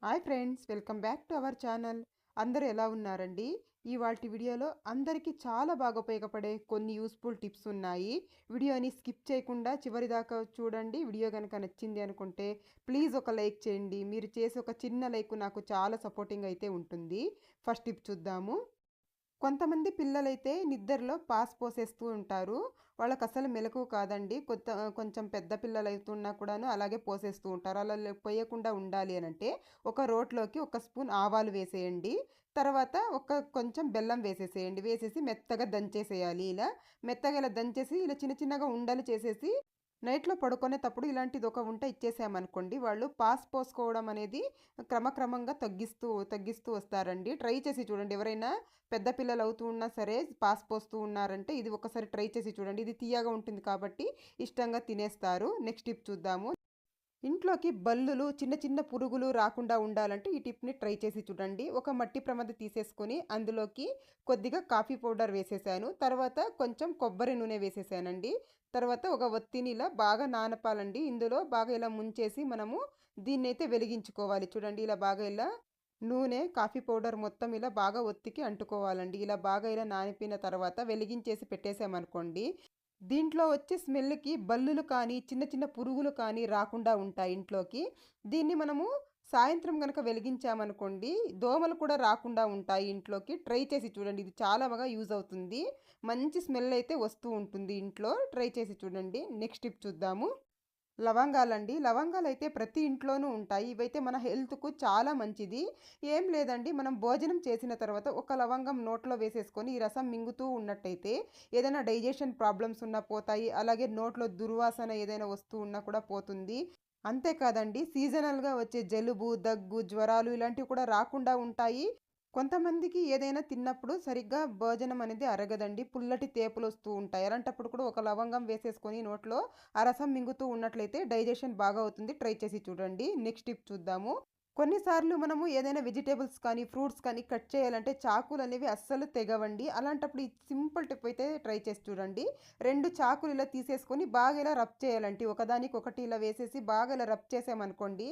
Hi friends, welcome back to our channel. అందరూ ఎలా ఉన్నారండి? ఇవాల్టి వీడియోలో అందరికీ చాలా బాగా ఉపయోగపడే కొన్ని యూస్ఫుల్ టిప్స్ ఉన్నాయి. వీడియోని స్కిప్ చేయకుండా చివరి దాకా చూడండి. వీడియో కనుక నచ్చింది అనుకుంటే ప్లీజ్ ఒక లైక్ చేయండి. మీరు చేసే ఒక చిన్న లైక్ నాకు చాలా సపోర్టింగ్ అయితే ఉంటుంది. ఫస్ట్ టిప్ చూద్దాము. కొంతమంది పిల్లలైతే నిద్రలో పాస్ పోసేస్తూ ఉంటారు. వాళ్ళకసలు మెలకువ కాదండి. కొంచెం పెద్ద పిల్లలైతున్నా కూడాను అలాగే పోసేస్తూ ఉంటారు. అలా పోయకుండా ఉండాలి అనంటే ఒక రోట్లోకి ఒక స్పూన్ ఆవాలు వేసేయండి. తర్వాత కొంచెం బెల్లం వేసేసేయండి. వేసేసి మెత్తగా దంచేసేయాలి. మెత్తగా ఇలా దంచేసి ఇలా చిన్న చిన్నగా ఉండలు చేసేసి నైట్లో పడుకునేటప్పుడు ఇలాంటిది ఒక వంట ఇచ్చేసామనుకోండి, వాళ్ళు పాస్ పోసుకోవడం అనేది క్రమక్రమంగా తగ్గిస్తూ తగ్గిస్తూ వస్తారండి. ట్రై చేసి చూడండి. ఎవరైనా పెద్ద పిల్లలు అవుతూ ఉన్నా సరే పాస్ పోస్తూ ఉన్నారంటే ఇది ఒకసారి ట్రై చేసి చూడండి. ఇది తీయగా ఉంటుంది కాబట్టి ఇష్టంగా తినేస్తారు. నెక్స్ట్ టిప్ చూద్దాము. ఇంట్లోకి బల్లులు చిన్న చిన్న పురుగులు రాకుండా ఉండాలంటే ఈ టిప్ని ట్రై చేసి చూడండి. ఒక మట్టి ప్రమిద తీసేసుకొని అందులోకి కొద్దిగా కాఫీ పౌడర్ వేసేసాను. తర్వాత కొంచెం కొబ్బరి నూనె వేసేసానండి. తర్వాత ఒక ఒత్తిని ఇలా బాగా నానపాలండి. ఇందులో బాగా ఇలా ముంచేసి మనము దీన్నైతే వెలిగించుకోవాలి. చూడండి, ఇలా బాగా ఇలా నూనె కాఫీ పౌడర్ మొత్తం ఇలా బాగా ఒత్తికి అంటుకోవాలండి. ఇలా బాగా ఇలా నానిపోయిన తర్వాత వెలిగించేసి పెట్టేసామనుకోండి, దీంట్లో వచ్చే స్మెల్‌కి బల్లులు కానీ, చిన్న చిన్న పురుగులు కానీ రాకుండా ఉంటాయి ఇంట్లోకి. దీన్ని మనము సాయంత్రం గనక వెలిగించామనుకోండి, దోమలు కూడా రాకుండా ఉంటాయి ఇంట్లోకి. ట్రై చేసి చూడండి. ఇది చాలా బాగా యూజ్ అవుతుంది. మంచి స్మెల్ అయితే వస్తూ ఉంటుంది ఇంట్లో. ట్రై చేసి చూడండి. నెక్స్ట్ టిప్ చూద్దాము. లవంగాలండి. లవంగాలైతే ప్రతి ఇంట్లోనూ ఉంటాయి. ఇవైతే మన హెల్త్‌కు చాలా మంచిది. ఏం లేదండి, మనం భోజనం చేసిన తర్వాత ఒక లవంగం నోట్లో వేసేసుకొని ఈ రసం మింగుతూ ఉన్నట్టయితే ఏదైనా డైజెషన్ ప్రాబ్లమ్స్ ఉన్నా పోతాయి. అలాగే నోట్లో దుర్వాసన ఏదైనా వస్తూ ఉన్నా కూడా పోతుంది. అంతేకాదండి, సీజనల్‌గా వచ్చే జలుబు, దగ్గు, జ్వరాలు ఇలాంటివి కూడా రాకుండా ఉంటాయి. కొంతమందికి ఏదైనా తిన్నప్పుడు సరిగ్గా భోజనం అనేది అరగదండి. పుల్లటి తేపులొస్తూ ఉంటాయి. అలాంటప్పుడు కూడా ఒక లవంగం వేసేసుకొని నోట్లో ఆ రసం మింగుతూ ఉన్నట్లయితే డైజెషన్ బాగా అవుతుంది. ట్రై చేసి చూడండి. నెక్స్ట్ టిప్ చూద్దాము. కొన్నిసార్లు మనము ఏదైనా వెజిటేబుల్స్ కానీ, ఫ్రూట్స్ కానీ కట్ చేయాలంటే చాకులనేవి అస్సలు తెగవండి. అలాంటప్పుడు ఈ సింపుల్ టిప్ అయితే ట్రై చేసి చూడండి. 2 చాకులు ఇలా తీసేసుకొని బాగా ఇలా రబ్ చేయాలండి. ఒకదానికొకటి ఇలా వేసేసి బాగా ఇలా రబ్ చేసామనుకోండి,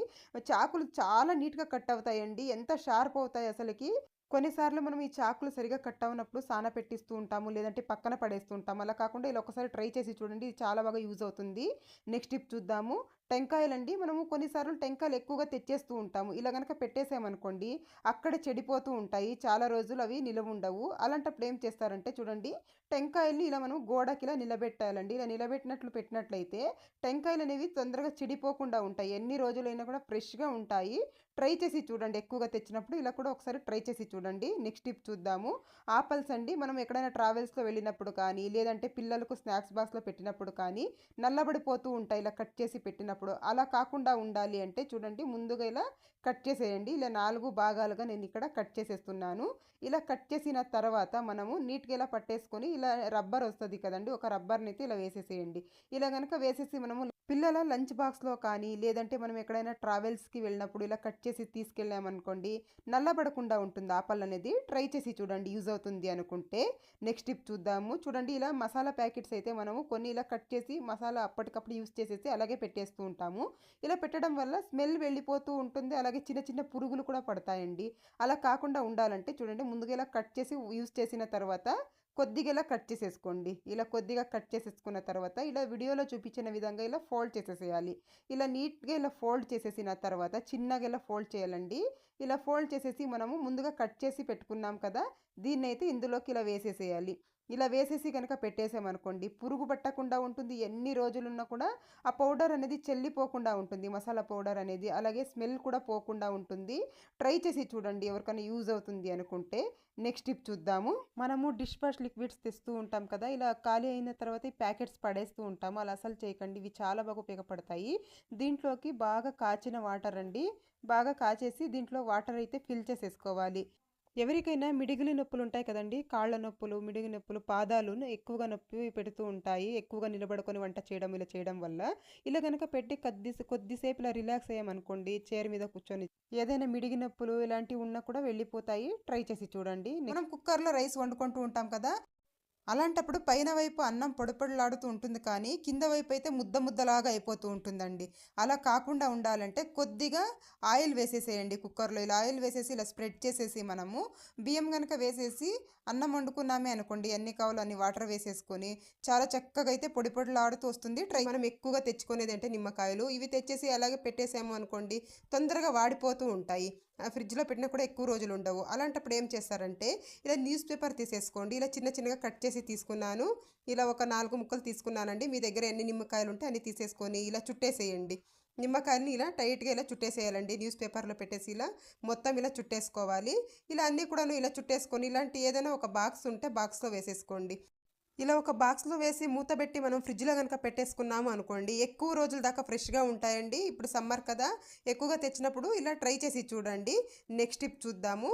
చాకులు చాలా నీట్‌గా కట్ అవుతాయండి. ఎంత షార్ప్ అవుతాయి అసలకి. కొన్నిసార్లు మనం ఈ చాకులు సరిగ్గా కట్ అవ్వనప్పుడు సానపెట్టిస్తూ ఉంటాము. లేదంటే పక్కన పడేస్తూ ఉంటాము. అలా కాకుండా ఇలా ఒకసారి ట్రై చేసి చూడండి. ఇది చాలా బాగా యూజ్ అవుతుంది. నెక్స్ట్ టిప్ చూద్దాము. టెంకాయలండి. మనము కొన్నిసార్లు టెంకాయలు ఎక్కువగా తెచ్చేస్తూ ఉంటాము. ఇలా గనక పెట్టేసామనుకోండి, అక్కడే చెడిపోతూ ఉంటాయి. చాలా రోజులు అవి నిలవుండవు. అలాంటప్పుడు ఏం చేస్తారంటే చూడండి, టెంకాయల్ని ఇలా మనం గోడకి ఇలా నిలబెట్టాలండి. ఇలా నిలబెట్టినట్లు పెట్టినట్లయితే టెంకాయలనేవి తొందరగా చెడిపోకుండా ఉంటాయి. ఎన్ని రోజులైనా కూడా ఫ్రెష్‌గా ఉంటాయి. ట్రై చేసి చూడండి. ఎక్కువగా తెచ్చినప్పుడు ఇలా కూడా ఒకసారి ట్రై చేసి చూడండి. నెక్స్ట్ టిప్ చూద్దాము. ఆపిల్స్ అండి. మనం ఎక్కడైనా ట్రావెల్స్‌లో వెళ్ళినప్పుడు కానీ, లేదంటే పిల్లలకు స్నాక్స్ బాక్స్‌లో పెట్టినప్పుడు కానీ నల్లబడిపోతూ ఉంటాయి ఇలా కట్ చేసి పెట్టినప్పుడు. అలా కాకుండా ఉండాలి అంటే చూడండి, ముందుగా ఇలా కట్ చేసేయండి. ఇలా 4 భాగాలుగా నేను ఇక్కడ కట్ చేసేస్తున్నాను. ఇలా కట్ చేసిన తర్వాత మనము నీట్‌గా ఇలా పట్టేసుకొని ఇలా రబ్బర్ వస్తది కదండీ! ఒక రబ్బర్‌నైతే ఇలా వేసేసేయండి. ఇలా గనక వేసేసి మనము పిల్లల లంచ్ బాక్స్‌లో కానీ, లేదంటే మనం ఎక్కడైనా ట్రావెల్స్‌కి వెళ్ళినప్పుడు ఇలా కట్ చేసి తీసుకెళ్ళామనుకోండి, నల్లబడకుండా ఉంటుంది ఆపల్ అనేది. ట్రై చేసి చూడండి, యూజ్ అవుతుంది అనుకుంటే. నెక్స్ట్ టిప్ చూద్దాము. చూడండి, ఇలా మసాలా ప్యాకెట్స్ అయితే మనము కొన్ని ఇలా కట్ చేసి మసాలా అప్పటికప్పుడు యూజ్ చేసేసి అలాగే పెట్టేస్తూ ఉంటాము. ఇలా పెట్టడం వల్ల స్మెల్ వెళ్ళిపోతూ ఉంటుంది. అలాగే చిన్న చిన్న పురుగులు కూడా పడతాయండి. అలా కాకుండా ఉండాలంటే చూడండి, ముందుగా ఇలా కట్ చేసి యూజ్ చేసిన తర్వాత కొద్దిగా ఇలా కట్ చేసేసుకోండి. ఇలా కొద్దిగా కట్ చేసేసుకున్న తర్వాత ఇలా వీడియోలో చూపించిన విధంగా ఇలా ఫోల్డ్ చేసేసేయాలి. ఇలా నీట్‌గా ఇలా ఫోల్డ్ చేసేసిన తర్వాత చిన్నగా ఇలా ఫోల్డ్ చేయాలండి. ఇలా ఫోల్డ్ చేసేసి మనము ముందుగా కట్ చేసి పెట్టుకున్నాం కదా! దీన్నైతే ఇందులోకి ఇలా వేసేసేయాలి. ఇలా వేసేసి గనక పెట్టేసామనుకోండి, పురుగు పట్టకుండా ఉంటుంది. ఎన్ని రోజులున్నా కూడా ఆ పౌడర్ అనేది చెల్లిపోకుండా ఉంటుంది. మసాలా పౌడర్ అనేది. అలాగే స్మెల్ కూడా పోకుండా ఉంటుంది. ట్రై చేసి చూడండి, ఎవరికైనా యూజ్ అవుతుంది అనుకుంటే. నెక్స్ట్ టిప్ చూద్దాము. మనము డిష్ వాష్ లిక్విడ్స్ తెస్తూ ఉంటాం కదా! ఇలా ఖాళీ అయిన తర్వాత ఈ ప్యాకెట్స్ పడేస్తూ ఉంటాము. అలా అస్సలు చేయకండి. ఇవి చాలా బాగా ఉపయోగపడతాయి. దీంట్లోకి బాగా కాచిన వాటర్ అండి. బాగా కాచేసి దీంట్లో వాటర్ అయితే ఫిల్ చేసేసుకోవాలి. ఎవరికైనా మిడిగులి నొప్పులు ఉంటాయి కదండీ! కాళ్ళ నొప్పులు, మిడిగి నొప్పులు, పాదాలును ఎక్కువగా నొప్పి పెడుతూ ఉంటాయి. ఎక్కువగా నిలబడుకొని వంట చేయడం ఇలా చేయడం వల్ల. ఇలా గనక పెట్టి కొద్దిసేపు ఇలా రిలాక్స్ అయ్యామనుకోండి, చైర్ మీద కూర్చొని ఏదైనా మిడిగి నొప్పులు ఇలాంటివి ఉన్నా కూడా వెళ్ళిపోతాయి. ట్రై చేసి చూడండి. మనం కుక్కర్‌లో రైస్ వండుకుంటూ ఉంటాం కదా! అలాంటప్పుడు పైన వైపు అన్నం పొడిపొడిలాడుతూ ఉంటుంది కానీ కింద వైపు అయితే ముద్ద ముద్దలాగా అయిపోతూ ఉంటుందండి. అలా కాకుండా ఉండాలంటే కొద్దిగా ఆయిల్ వేసేసేయండి కుక్కర్లో. ఇలా ఆయిల్ వేసేసి ఇలా స్ప్రెడ్ చేసేసి మనము బియ్యం కనుక వేసేసి అన్నం వండుకున్నామే అనుకోండి, ఎన్ని కావాలో అన్ని వాటర్ వేసేసుకొని చాలా చక్కగా అయితే పొడిలాడుతూ వస్తుంది. మనం ఎక్కువగా తెచ్చుకునేది అంటే నిమ్మకాయలు ఇవి తెచ్చేసి అలాగే పెట్టేసాము అనుకోండి, తొందరగా వాడిపోతూ ఉంటాయి. ఫ్రిడ్జ్లో పెట్టినా కూడా ఎక్కువ రోజులు ఉండవు. అలాంటప్పుడు ఏం చేస్తారంటే ఇలా న్యూస్ పేపర్ తీసేసుకోండి. ఇలా చిన్న చిన్నగా కట్ చేసి తీసుకున్నాను. ఇలా ఒక 4 ముక్కలు తీసుకున్నానండి. మీ దగ్గర ఎన్ని నిమ్మకాయలు ఉంటే అన్ని తీసేసుకొని ఇలా చుట్టేసేయండి. నిమ్మకాయని ఇలా టైట్గా ఇలా చుట్టేసేయాలండి. న్యూస్ పేపర్లో పెట్టేసి ఇలా మొత్తం ఇలా చుట్టేసుకోవాలి. ఇలా అన్నీ కూడాను ఇలా చుట్టేసుకొని ఇలాంటి ఏదైనా ఒక బాక్స్ ఉంటే బాక్స్లో వేసేసుకోండి. ఇలా ఒక బాక్స్లో వేసి మూత పెట్టి మనం ఫ్రిడ్జ్లో కనుక పెట్టేసుకున్నాము అనుకోండి, ఎక్కువ రోజుల దాకా ఫ్రెష్గా ఉంటాయండి. ఇప్పుడు సమ్మర్ కదా, ఎక్కువగా తెచ్చినప్పుడు ఇలా ట్రై చేసి చూడండి. నెక్స్ట్ టిప్ చూద్దాము.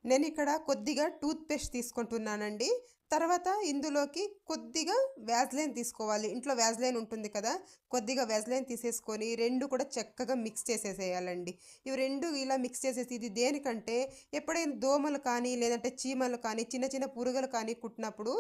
నేను ఇక్కడ కొద్దిగా టూత్ పేస్ట్ తీసుకుంటున్నానండి. తర్వాత ఇందులోకి కొద్దిగా వ్యాజ్లైన్ తీసుకోవాలి. ఇంట్లో వ్యాజ్లైన్ ఉంటుంది కదా, కొద్దిగా వ్యాజ్లైన్ తీసేసుకొని రెండు కూడా చక్కగా మిక్స్ చేసేసేయాలండి. ఇవి రెండు ఇలా మిక్స్ చేసేసి ఇది దేనికంటే ఎప్పుడైనా దోమలు కానీ లేదంటే చీమలు కానీ చిన్న చిన్న పురుగులు కానీ కుట్టినప్పుడు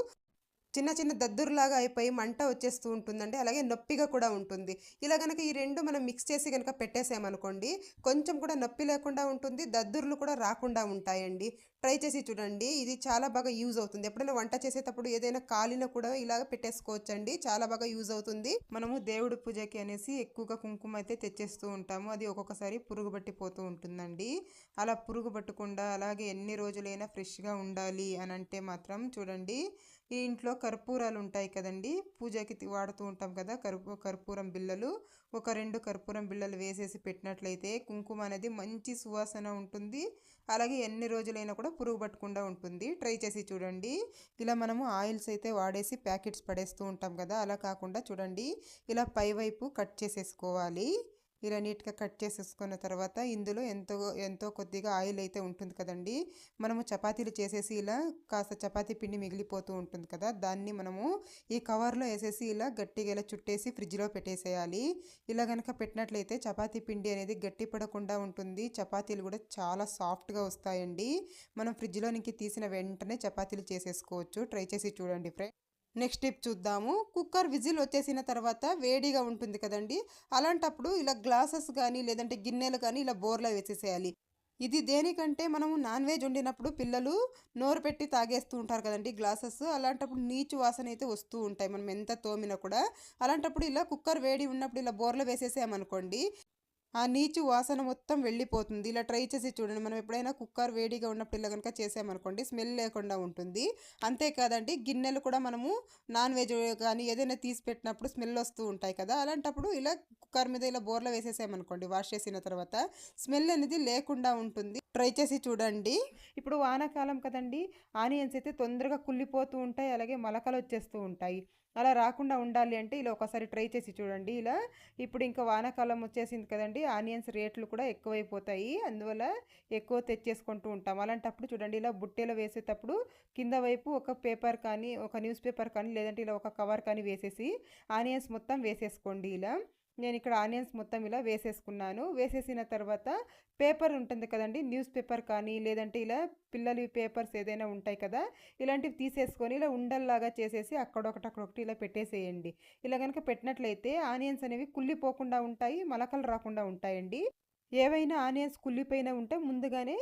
చిన్న చిన్న దద్దురులాగా అయిపోయి మంట వచ్చేస్తూ ఉంటుందండి. అలాగే నొప్పిగా కూడా ఉంటుంది. ఇలా గనక ఈ రెండు మనం మిక్స్ చేసి గనక పెట్టేసామనుకోండి, కొంచెం కూడా నొప్పి లేకుండా ఉంటుంది, దద్దుర్లు కూడా రాకుండా ఉంటాయండి. ట్రై చేసి చూడండి. ఇది చాలా బాగా యూజ్ అవుతుంది. ఎప్పుడైనా వంట చేసేటప్పుడు ఏదైనా కాలిన కూడా ఇలాగ పెట్టేసుకోవచ్చండి. చాలా బాగా యూజ్ అవుతుంది. మనము దేవుడి పూజకి అనేసి ఎక్కువగా కుంకుమ అయితే తెచ్చేస్తూ ఉంటాము. అది ఒక్కొక్కసారి పురుగు పట్టిపోతూ ఉంటుందండి. అలా పురుగు పట్టకుండా అలాగే ఎన్ని రోజులైనా ఫ్రెష్గా ఉండాలి అని అంటే మాత్రం చూడండి, ఈ ఇంట్లో కర్పూరాలు ఉంటాయి కదండి, పూజకి వాడుతూ ఉంటాం కదా, కర్పూరం బిళ్ళలు. ఒక 2 కర్పూరం బిళ్ళలు వేసేసి పెట్టినట్లయితే కుంకుమ అనేది మంచి సువాసన ఉంటుంది. అలాగే ఎన్ని రోజులైనా కూడా పురుగు పట్టకుండా ఉంటుంది. ట్రై చేసి చూడండి. ఇలా మనము ఆయిల్స్ అయితే వాడేసి ప్యాకెట్స్ పడేస్తూ ఉంటాం కదా, అలా కాకుండా చూడండి ఇలా పైవైపు కట్ చేసేసుకోవాలి. ఇలా నీట్గా కట్ చేసేసుకున్న తర్వాత ఇందులో ఎంతో ఎంతో కొద్దిగా ఆయిల్ అయితే ఉంటుంది కదండి. మనము చపాతీలు చేసేసి ఇలా కాస్త చపాతీ పిండి మిగిలిపోతూ ఉంటుంది కదా, దాన్ని మనము ఈ కవర్లో వేసేసి ఇలా గట్టిగా ఇలా చుట్టేసి ఫ్రిడ్జ్లో పెట్టేసేయాలి. ఇలా కనుక పెట్టినట్లయితే చపాతీ పిండి అనేది గట్టి పడకుండా ఉంటుంది. చపాతీలు కూడా చాలా సాఫ్ట్గా వస్తాయండి. మనం ఫ్రిడ్జ్లోనికి తీసిన వెంటనే చపాతీలు చేసేసుకోవచ్చు. ట్రై చేసి చూడండి ఫ్రెండ్స్. నెక్స్ట్ టిప్ చూద్దాము. కుక్కర్ విజిల్ వచ్చేసిన తర్వాత వేడిగా ఉంటుంది కదండి, అలాంటప్పుడు ఇలా గ్లాసెస్ కానీ లేదంటే గిన్నెలు కానీ ఇలా బోర్లో వేసేసేయాలి. ఇది దేనికంటే మనము నాన్ వెజ్ వండినప్పుడు పిల్లలు నోరు పెట్టి తాగేస్తూ ఉంటారు కదండి గ్లాసెస్, అలాంటప్పుడు నీచు వాసన అయితే వస్తూ ఉంటాయి మనం ఎంత తోమినా కూడా. అలాంటప్పుడు ఇలా కుక్కర్ వేడి ఉన్నప్పుడు ఇలా బోర్లో వేసేసామనుకోండి, ఆ నీచు వాసన మొత్తం వెళ్ళిపోతుంది. ఇలా ట్రై చేసి చూడండి. మనం ఎప్పుడైనా కుక్కర్ వేడిగా ఉన్నప్పుడు ఇలా కనుక చేసామనుకోండి, స్మెల్ లేకుండా ఉంటుంది. అంతేకాదండి, గిన్నెలు కూడా మనము నాన్ వెజ్ కానీ ఏదైనా తీసి పెట్టినప్పుడు స్మెల్ వస్తూ ఉంటాయి కదా, అలాంటప్పుడు ఇలా కుక్కర్ మీద ఇలా బోర్లో వేసేసామనుకోండి, వాష్ చేసిన తర్వాత స్మెల్ అనేది లేకుండా ఉంటుంది. ట్రై చేసి చూడండి. ఇప్పుడు వానాకాలం కదండి, ఆనియన్స్ అయితే తొందరగా కుళ్ళిపోతూ ఉంటాయి, అలాగే మొలకలు వచ్చేస్తూ ఉంటాయి. అలా రాకుండా ఉండాలి అంటే ఇలా ఒకసారి ట్రై చేసి చూడండి. ఇలా ఇప్పుడు ఇంకా వానాకాలం వచ్చేసింది కదండి, ఆనియన్స్ రేట్లు కూడా ఎక్కువైపోతాయి, అందువల్ల ఎక్కువ తెచ్చేసుకుంటూ ఉంటాం. అలాంటప్పుడు చూడండి ఇలా బుట్టెలో వేసేటప్పుడు కింద వైపు ఒక పేపర్ కానీ ఒక న్యూస్ పేపర్ కానీ లేదంటే ఇలా ఒక కవర్ కానీ వేసేసి ఆనియన్స్ మొత్తం వేసేసుకోండి. ఇలా నేను ఇక్కడ ఆనియన్స్ మొత్తం ఇలా వేసేసుకున్నాను. వేసేసిన తర్వాత పేపర్ ఉంటుంది కదండి, న్యూస్ పేపర్ కానీ లేదంటే ఇలా పిల్లలు పేపర్స్ ఏదైనా ఉంటాయి కదా, ఇలాంటివి తీసేసుకొని ఇలా ఉండల్లాగా చేసేసి అక్కడొకటి ఇలా పెట్టేసేయండి. ఇలా కనుక పెట్టినట్లయితే ఆనియన్స్ అనేవి కుళ్ళిపోకుండా ఉంటాయి, మొలకలు రాకుండా ఉంటాయండి. ఏవైనా ఆనియన్స్ కుళ్ళిపోయినా ఉంటే ముందుగానే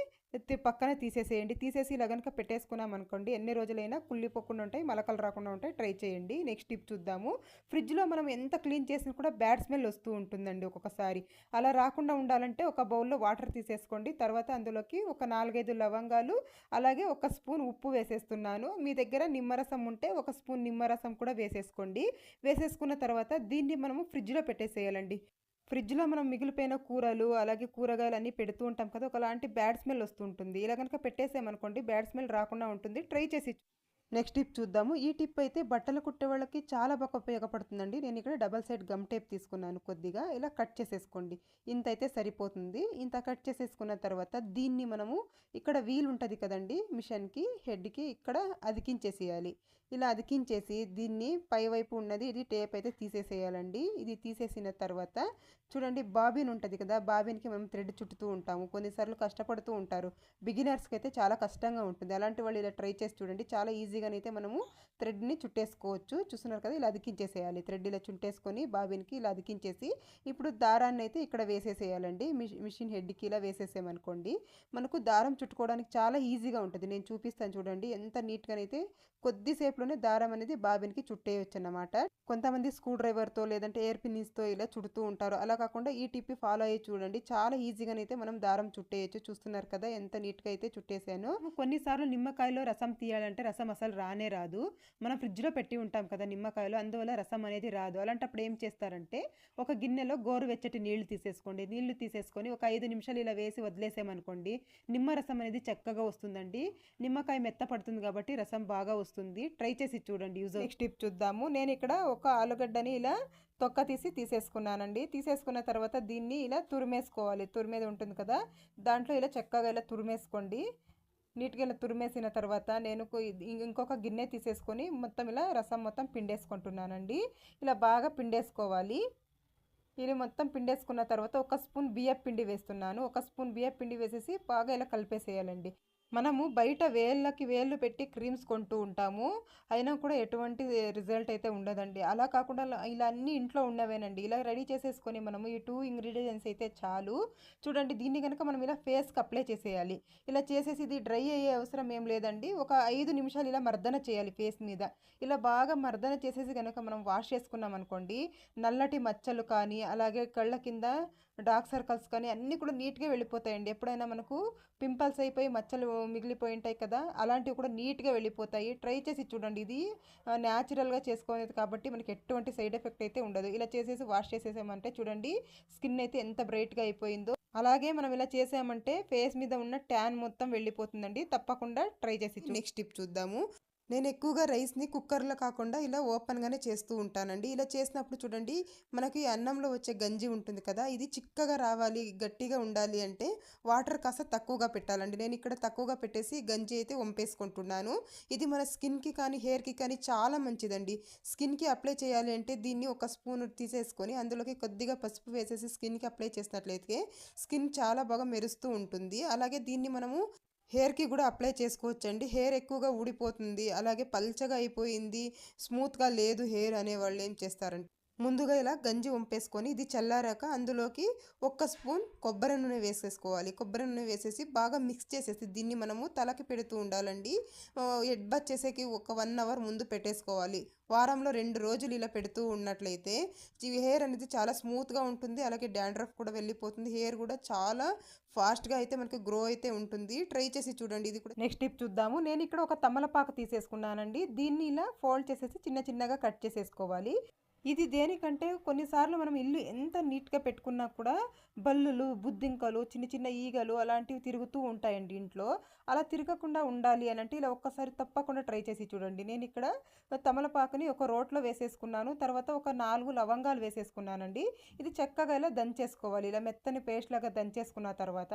పక్కన తీసేసేయండి. తీసేసి ఇలా కనుక పెట్టేసుకున్నాం అనుకోండి, ఎన్ని రోజులైనా కుళ్ళిపోకుండా ఉంటాయి, మొలకలు రాకుండా ఉంటాయి. ట్రై చేయండి. నెక్స్ట్ టిప్ చూద్దాము. ఫ్రిడ్జ్లో మనం ఎంత క్లీన్ చేసినా కూడా బ్యాడ్ స్మెల్ వస్తూ ఉంటుందండి ఒక్కొక్కసారి. అలా రాకుండా ఉండాలంటే ఒక బౌల్లో వాటర్ తీసేసుకోండి. తర్వాత అందులోకి ఒక 4-5 లవంగాలు అలాగే ఒక స్పూన్ ఉప్పు వేసేస్తున్నాను. మీ దగ్గర నిమ్మరసం ఉంటే ఒక స్పూన్ నిమ్మరసం కూడా వేసేసుకోండి. వేసేసుకున్న తర్వాత దీన్ని మనము ఫ్రిడ్జ్లో పెట్టేసేయాలండి. ఫ్రిడ్జ్లో మనం మిగిలిపోయిన కూరలు అలాగే కూరగాయలు అన్నీ పెడుతూ ఉంటాం కదా, ఒకలాంటి బ్యాడ్ స్మెల్ వస్తుంటుంది. ఇలా కనుక పెట్టేసామనుకోండి బ్యాడ్ స్మెల్ రాకుండా ఉంటుంది. ట్రై చేసి నెక్స్ట్ టిప్ చూద్దాము. ఈ టిప్ అయితే బట్టలు కుట్టే వాళ్ళకి చాలా బాగా ఉపయోగపడుతుందండి. నేను ఇక్కడ డబల్ సైడ్ గమ్ టేప్ తీసుకున్నాను. కొద్దిగా ఇలా కట్ చేసేసుకోండి. ఇంత అయితే సరిపోతుంది. ఇంత కట్ చేసేసుకున్న తర్వాత దీన్ని మనము ఇక్కడ వీల్ ఉంటుంది కదండి మిషన్కి హెడ్కి, ఇక్కడ అతికించేసేయాలి. ఇలా అతికించేసి దీన్ని పైవైపు ఉన్నది ఇది టేప్ అయితే తీసేసేయాలండి. ఇది తీసేసిన తర్వాత చూడండి బాబిన్ ఉంటుంది కదా, బాబిన్కి మనం థ్రెడ్ చుట్టుతూ ఉంటాము. కొన్నిసార్లు కష్టపడుతూ ఉంటారు, బిగినర్స్కి అయితే చాలా కష్టంగా ఉంటుంది. అలాంటి వాళ్ళు ఇలా ట్రై చేసి చూడండి, చాలా ఈజీగానైతే మనము థ్రెడ్ని చుట్టేసుకోవచ్చు. చూస్తున్నారు కదా, ఇలా అతికించేసేయాలి. థ్రెడ్ ఇలా చుట్టేసుకొని బాబిన్కి ఇలా అతికించేసి ఇప్పుడు దారాన్ని అయితే ఇక్కడ వేసేసేయాలండి. మిషన్ హెడ్కి ఇలా వేసేసామనుకోండి మనకు దారం చుట్టుకోవడానికి చాలా ఈజీగా ఉంటుంది. నేను చూపిస్తాను చూడండి, ఎంత నీట్గానైతే కొద్దిసేపులోనే దారం అనేది బాబిన్కి చుట్టేయచ్చు అన్నమాట. కొంతమంది స్క్రూ డ్రైవర్తో లేదంటే ఎయిర్ పిన్నిస్తో ఇలా చుడుతూ ఉంటారు. అలా కాకుండా ఈ టిప్ ఫాలో అయ్యి చూడండి, చాలా ఈజీగానైతే మనం దారం చుట్టేయచ్చు. చూస్తున్నారు కదా ఎంత నీట్గా అయితే చుట్టేసాను. కొన్నిసార్లు నిమ్మకాయలో రసం తీయాలంటే రసం అసలు రానే రాదు. మనం ఫ్రిడ్జ్లో పెట్టి ఉంటాం కదా నిమ్మకాయలు, అందువల్ల రసం అనేది రాదు. అలాంటప్పుడు ఏం చేస్తారంటే ఒక గిన్నెలో గోరువెచ్చటి నీళ్లు తీసేసుకోండి. నీళ్లు తీసేసుకొని ఒక 5 నిమిషాలు ఇలా వేసి వదిలేసామనుకోండి నిమ్మరసం అనేది చక్కగా వస్తుందండి. నిమ్మకాయ మెత్త పడుతుంది కాబట్టి రసం బాగా వస్తుంది. ట్రై చేసి చూడండి. నెక్స్ట్ టిప్ చూద్దాము. నేను ఇక్కడ ఒక ఆలుగడ్డని ఇలా తొక్క తీసేసుకున్నానండి. తీసేసుకున్న తర్వాత దీన్ని ఇలా తురిమేసుకోవాలి. తురిమేది ఉంటుంది కదా, దాంట్లో ఇలా చక్కగా ఇలా తురిమేసుకోండి. నీట్గా ఇలా తురిమేసిన తర్వాత నేను ఇంకొక గిన్నె తీసేసుకొని మొత్తం ఇలా రసం మొత్తం పిండేసుకుంటున్నానండి. ఇలా బాగా పిండేసుకోవాలి. ఇది మొత్తం పిండేసుకున్న తర్వాత ఒక స్పూన్ బియ్యం పిండి వేస్తున్నాను. ఒక స్పూన్ బియ్యం పిండి వేసేసి బాగా ఇలా కలిపేసేయాలండి. మనము బయట వేళ్ళు పెట్టి క్రీమ్స్ కొంటూ ఉంటాము, అయినా కూడా ఎటువంటి రిజల్ట్ అయితే ఉండదండి. అలా కాకుండా ఇలా అన్నీ ఇంట్లో ఉన్నవేనండి. ఇలా రెడీ చేసేసుకొని మనము ఈ 2 ఇంగ్రీడియంట్స్ అయితే చాలు. చూడండి, దీన్ని కనుక మనం ఇలా ఫేస్కి అప్లై చేసేయాలి. ఇలా చేసేసి ఇది డ్రై అయ్యే అవసరం ఏం లేదండి. ఒక 5 నిమిషాలు ఇలా మర్దన చేయాలి ఫేస్ మీద. ఇలా బాగా మర్దన చేసేసి కనుక మనం వాష్ చేసుకున్నాం అనుకోండి, నల్లటి మచ్చలు కానీ అలాగే కళ్ళ కింద డార్క్ సర్కిల్స్ కానీ అన్నీ కూడా నీట్గా వెళ్ళిపోతాయండి. ఎప్పుడైనా మనకు పింపుల్స్ అయిపోయి మచ్చలు మిగిలిపోయి ఉంటాయి కదా, అలాంటివి కూడా నీట్గా వెళ్ళిపోతాయి. ట్రై చేసి చూడండి. ఇది న్యాచురల్గా చేసుకోలేదు కాబట్టి మనకి ఎటువంటి సైడ్ ఎఫెక్ట్ అయితే ఉండదు. ఇలా చేసేసి వాష్ చేసేసామంటే చూడండి స్కిన్ అయితే ఎంత బ్రైట్గా అయిపోయిందో. అలాగే మనం ఇలా చేసామంటే ఫేస్ మీద ఉన్న ట్యాన్ మొత్తం వెళ్ళిపోతుందండి. తప్పకుండా ట్రై చేసి నెక్స్ట్ టిప్ చూద్దాము. నేను ఎక్కువగా రైస్ని కుక్కర్లో కాకుండా ఇలా ఓపెన్గానే చేస్తూ ఉంటానండి. ఇలా చేసినప్పుడు చూడండి మనకి అన్నంలో వచ్చే గంజి ఉంటుంది కదా, ఇది చిక్కగా రావాలి, గట్టిగా ఉండాలి అంటే వాటర్ కాస్త తక్కువగా పెట్టాలండి. నేను ఇక్కడ తక్కువగా పెట్టేసి గంజి అయితే వంపేసుకుంటున్నాను. ఇది మన స్కిన్కి కానీ హెయిర్కి కానీ చాలా మంచిదండి. స్కిన్కి అప్లై చేయాలి అంటే దీన్ని ఒక స్పూన్ తీసేసుకొని అందులోకి కొద్దిగా పసుపు వేసేసి స్కిన్కి అప్లై చేసినట్లయితే స్కిన్ చాలా బాగా మెరుస్తూ ఉంటుంది. అలాగే దీన్ని మనము హెయిర్కి కూడా అప్లై చేసుకోవచ్చండి. హెయిర్ ఎక్కువగా ఊడిపోతుంది, అలాగే పల్చగా అయిపోయింది, స్మూత్గా లేదు హెయిర్ అనేవాళ్ళు ఏం చేస్తారంటే ముందుగా ఇలా గంజి వంపేసుకొని ఇది చల్లారాక అందులోకి 1 స్పూన్ కొబ్బరి నూనె వేసేసుకోవాలి. కొబ్బరి నూనె వేసేసి బాగా మిక్స్ చేసేసి దీన్ని మనము తలకి పెడుతూ ఉండాలండి. హెడ్ బాత్ చేసేకి ఒక 1 అవర్ ముందు పెట్టేసుకోవాలి. వారంలో 2 రోజులు ఇలా పెడుతూ ఉన్నట్లయితే హెయిర్ అనేది చాలా స్మూత్గా ఉంటుంది. అలాగే డాండ్రఫ్ కూడా వెళ్ళిపోతుంది. హెయిర్ కూడా చాలా ఫాస్ట్గా అయితే మనకి గ్రో అయితే ఉంటుంది. ట్రై చేసి చూడండి. ఇది కూడా నెక్స్ట్ టిప్ చూద్దాము. నేను ఇక్కడ ఒక తమలపాకు తీసేసుకున్నానండి. దీన్ని ఇలా ఫోల్డ్ చేసేసి చిన్నగా కట్ చేసేసుకోవాలి. ఇది దేనికంటే కొన్నిసార్లు మనం ఇల్లు ఎంత నీట్గా పెట్టుకున్నా కూడా బల్లులు, బుద్ధింకలు, చిన్న ఈగలు అలాంటివి తిరుగుతూ ఉంటాయండి ఇంట్లో. అలా తిరగకుండా ఉండాలి అని అంటే ఇలా ఒక్కసారి తప్పకుండా ట్రై చేసి చూడండి. నేను ఇక్కడ తమలపాకుని ఒక రోట్లో వేసేసుకున్నాను. తర్వాత ఒక 4 లవంగాలు వేసేసుకున్నానండి. ఇది చక్కగా ఇలా దంచేసుకోవాలి. ఇలా మెత్తని పేస్ట్ లాగా దంచేసుకున్న తర్వాత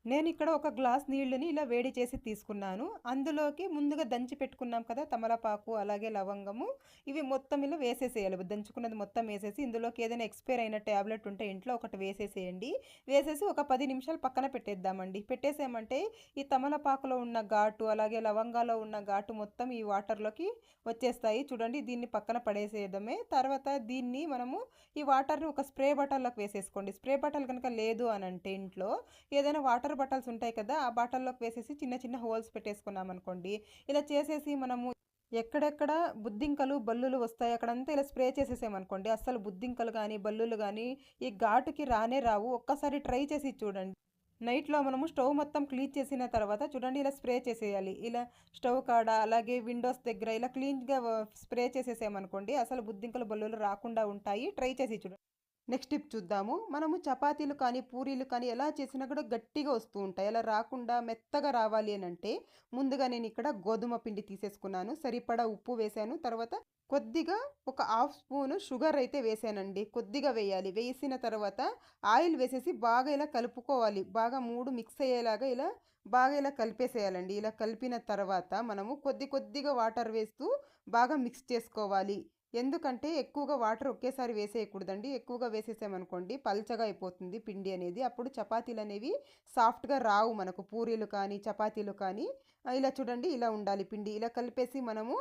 నేను ఇక్కడ ఒక గ్లాస్ నీళ్ళని ఇలా వేడి చేసి తీసుకున్నాను. అందులోకి ముందుగా దంచి పెట్టుకున్నాం కదా తమలపాకు అలాగే లవంగము, ఇవి మొత్తం ఇలా వేసేసేయాలి. దంచుకున్నది మొత్తం వేసేసి ఇందులోకి ఏదైనా ఎక్స్పైర్ అయిన ట్యాబ్లెట్ ఉంటే ఇంట్లో ఒకటి వేసేసేయండి. వేసేసి ఒక 10 నిమిషాలు పక్కన పెట్టేద్దామండి. పెట్టేసామంటే ఈ తమలపాకులో ఉన్న ఘాటు అలాగే లవంగాలో ఉన్న ఘాటు మొత్తం ఈ వాటర్లోకి వచ్చేస్తాయి. చూడండి, దీన్ని పక్కన పడేసేయడమే. తర్వాత దీన్ని మనము ఈ వాటర్ని ఒక స్ప్రే బాటిల్లోకి వేసేసుకోండి. స్ప్రే బాటిల్ కనుక లేదు అని అంటే ఇంట్లో ఏదైనా వాటర్ బాటిల్స్ ఉంటాయి కదా, ఆ బాటిల్లోకి వేసేసి చిన్న హోల్స్ పెట్టేసుకున్నాం అనుకోండి. ఇలా చేసేసి మనము ఎక్కడెక్కడ బుద్ధింకలు బల్లులు వస్తాయి అక్కడంతా ఇలా స్ప్రే చేసేసామనుకోండి, అస్సలు బుద్ధింకలు కానీ బల్లులు కానీ ఈ ఘాటుకి రానే రావు. ఒక్కసారి ట్రై చేసి చూడండి. నైట్లో మనము స్టవ్ మొత్తం క్లీన్ చేసిన తర్వాత చూడండి ఇలా స్ప్రే చేసేయాలి. ఇలా స్టవ్ కాడ అలాగే విండోస్ దగ్గర ఇలా క్లీన్గా స్ప్రే చేసేసామనుకోండి, అసలు బుద్ధింకలు బల్లులు రాకుండా ఉంటాయి. ట్రై చేసి చూడండి. నెక్స్ట్ టిప్ చూద్దాము. మనము చపాతీలు కానీ పూరీలు కానీ ఎలా చేసినా కూడా గట్టిగా వస్తూ ఉంటాయి. అలా రాకుండా మెత్తగా రావాలి అని అంటే ముందుగా నేను ఇక్కడ గోధుమ పిండి తీసేసుకున్నాను. సరిపడా ఉప్పు వేసాను. తర్వాత కొద్దిగా ఒక హాఫ్ స్పూను షుగర్ అయితే వేసానండి. కొద్దిగా వేయాలి. వేసిన తర్వాత ఆయిల్ వేసేసి బాగా ఇలా కలుపుకోవాలి. బాగా 3 మిక్స్ అయ్యేలాగా ఇలా బాగా ఇలా కలిపేసేయాలండి. ఇలా కలిపిన తర్వాత మనము కొద్దిగా వాటర్ వేస్తూ బాగా మిక్స్ చేసుకోవాలి. ఎందుకంటే ఎక్కువగా వాటర్ ఒకేసారి వేసేయకూడదండి. ఎక్కువగా వేసేసామనుకోండి పల్చగా అయిపోతుంది పిండి అనేది. అప్పుడు చపాతీలనేవి సాఫ్ట్‌గా రావు మనకు. పూరీలు కానీ, చపాతీలు కానీ ఇలా చూడండి ఇలా ఉండాలి పిండి. ఇలా కలిపేసి మనము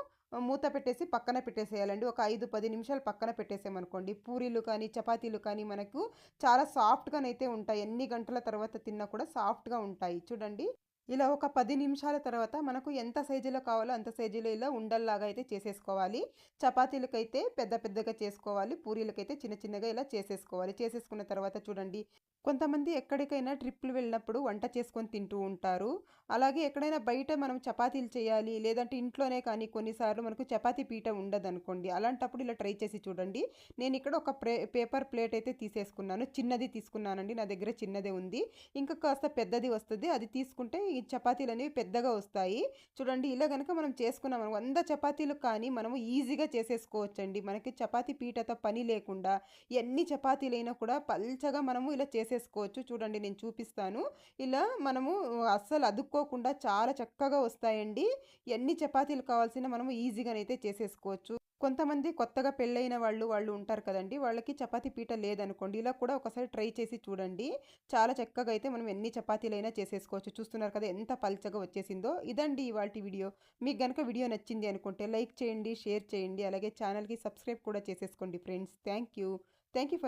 మూత పెట్టేసి పక్కన పెట్టేసేయాలండి. ఒక 5, 10 నిమిషాలు పక్కన పెట్టేసామనుకోండి, పూరీలు కానీ, చపాతీలు కానీ మనకు చాలా సాఫ్ట్‌గానైతే ఉంటాయి. ఎన్ని గంటల తర్వాత తిన్నా కూడా సాఫ్ట్‌గా ఉంటాయి. చూడండి. ఇలా ఒక 10 నిమిషాల తర్వాత మనకు ఎంత సైజులో కావాలో అంత సైజులో ఇలా ఉండల్లాగా అయితే చేసేసుకోవాలి. చపాతీలకైతే పెద్ద పెద్దగా చేసుకోవాలి. పూరీలకైతే చిన్న చిన్నగా ఇలా చేసేసుకోవాలి. చేసేసుకున్న తర్వాత చూడండి, కొంతమంది ఎక్కడికైనా ట్రిప్‌లు వెళ్ళినప్పుడు వంట చేసుకొని తింటూ ఉంటారు. అలాగే ఎక్కడైనా బయట మనం చపాతీలు చేయాలి, లేదంటే ఇంట్లోనే కానీ కొన్నిసార్లు మనకు చపాతీ పీట ఉండదనుకోండి. అలాంటప్పుడు ఇలా ట్రై చేసి చూడండి. నేనిక్కడ ఒక పేపర్ ప్లేట్ అయితే తీసేసుకున్నాను. చిన్నది తీసుకున్నానండి. నా దగ్గర చిన్నదే ఉంది. ఇంకా కాస్త పెద్దది వస్తది. అది తీసుకుంటే ఈ చపాతీలనేవి పెద్దగా వస్తాయి. చూడండి ఇలా గనక మనం చేసుకున్నాం 100 చపాతీలు కానీ మనము ఈజీగా చేసేసుకోవచ్చండి. మనకి చపాతీ పీటతో పని లేకుండా ఎన్ని చపాతీలైనా కూడా పల్చగా మనము ఇలా చేసేసుకోవచ్చు. చూడండి నేను చూపిస్తాను. ఇలా మనము అస్సలు అదుక్కోకుండా చాలా చక్కగా వస్తాయండి. ఎన్ని చపాతీలు కావాల్సిన మనము ఈజీగానైతే చేసేసుకోవచ్చు. కొంతమంది కొత్తగా పెళ్ళైన వాళ్ళు ఉంటారు కదండీ! వాళ్ళకి చపాతీ పీట లేదనుకోండి. ఇలా కూడా ఒకసారి ట్రై చేసి చూడండి. చాలా చక్కగా అయితే మనం ఎన్ని చపాతీలైనా చేసేసుకోవచ్చు. చూస్తున్నారు కదా ఎంత పల్చగా వచ్చేసిందో. ఇదండి ఇవాల్టి వీడియో. మీకు గనక వీడియో నచ్చింది అనుకుంటే లైక్ చేయండి, షేర్ చేయండి. అలాగే ఛానల్‌కి సబ్స్క్రైబ్ కూడా చేసేసుకోండి friends. Thank you. Thank you for